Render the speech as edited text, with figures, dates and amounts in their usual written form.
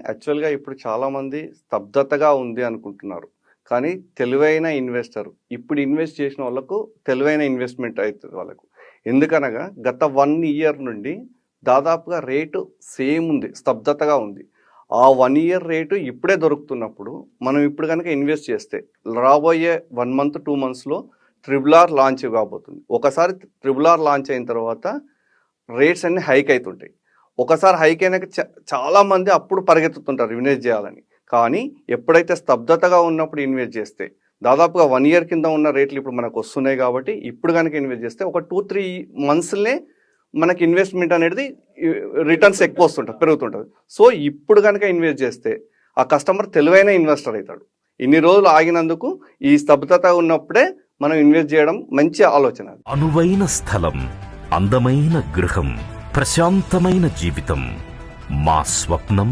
యాక్చువల్‌గా ఇప్పుడు చాలామంది స్తబ్దతగా ఉంది అనుకుంటున్నారు. కానీ తెలివైన ఇన్వెస్టర్ ఇప్పుడు ఇన్వెస్ట్ చేసిన వాళ్ళకు తెలివైన ఇన్వెస్ట్‌మెంట్ అయితది వాళ్ళకు. ఎందుకనగా గత 1 ఇయర్ నుండి దాదాపుగా రేటు సేమ్ ఉంది. స్తబ్దతగా ఉంది. ఆ 1 ఇయర్ రేటు ఇప్పుడే దొరుకుతున్నప్పుడు మనం ఇప్పుడు గనక ఇన్వెస్ట్ చేస్తే రాబోయే 1 మంత్, 2 మంత్స్‌లో ట్రిపుల్ ఆర్ లాంచ్ కాబోతుంది. ఒకసారి ట్రిపుల్ ఆర్ లాంచ్ అయిన తర్వాత రేట్స్ అన్నీ హైక్ అయితుంటాయి. ఒకసారి హైక్ అయినాక చాలామంది అప్పుడు పరిగెత్తుతుంటారు ఇన్వెస్ట్ చేయాలని. కానీ ఎప్పుడైతే స్తబ్దతగా ఉన్నప్పుడు ఇన్వెస్ట్ చేస్తే దాదాపుగా 1 ఇయర్ కింద ఉన్న రేట్లు ఇప్పుడు మనకు వస్తున్నాయి కాబట్టి ఇప్పుడు కనుక ఇన్వెస్ట్ చేస్తే ఒక 2-3 మంత్స్‌లే మనకి ఇన్వెస్ట్మెంట్ అనేది రిటర్న్స్ ఎక్కువ వస్తుంటుంది, పెరుగుతుంటుంది. సో ఇప్పుడు కనుక ఇన్వెస్ట్ చేస్తే ఆ కస్టమర్ తెలివైన ఇన్వెస్టర్ అవుతాడు. ఇన్ని రోజులు ఆగినందుకు ఈ స్తబ్దత ఉన్నప్పుడే మనం ఇన్వెస్ట్ చేయడం మంచి ఆలోచన. అనువైన స్థలం, అందమైన గృహం, ప్రశాంతమైన జీవితం మా స్వప్నం.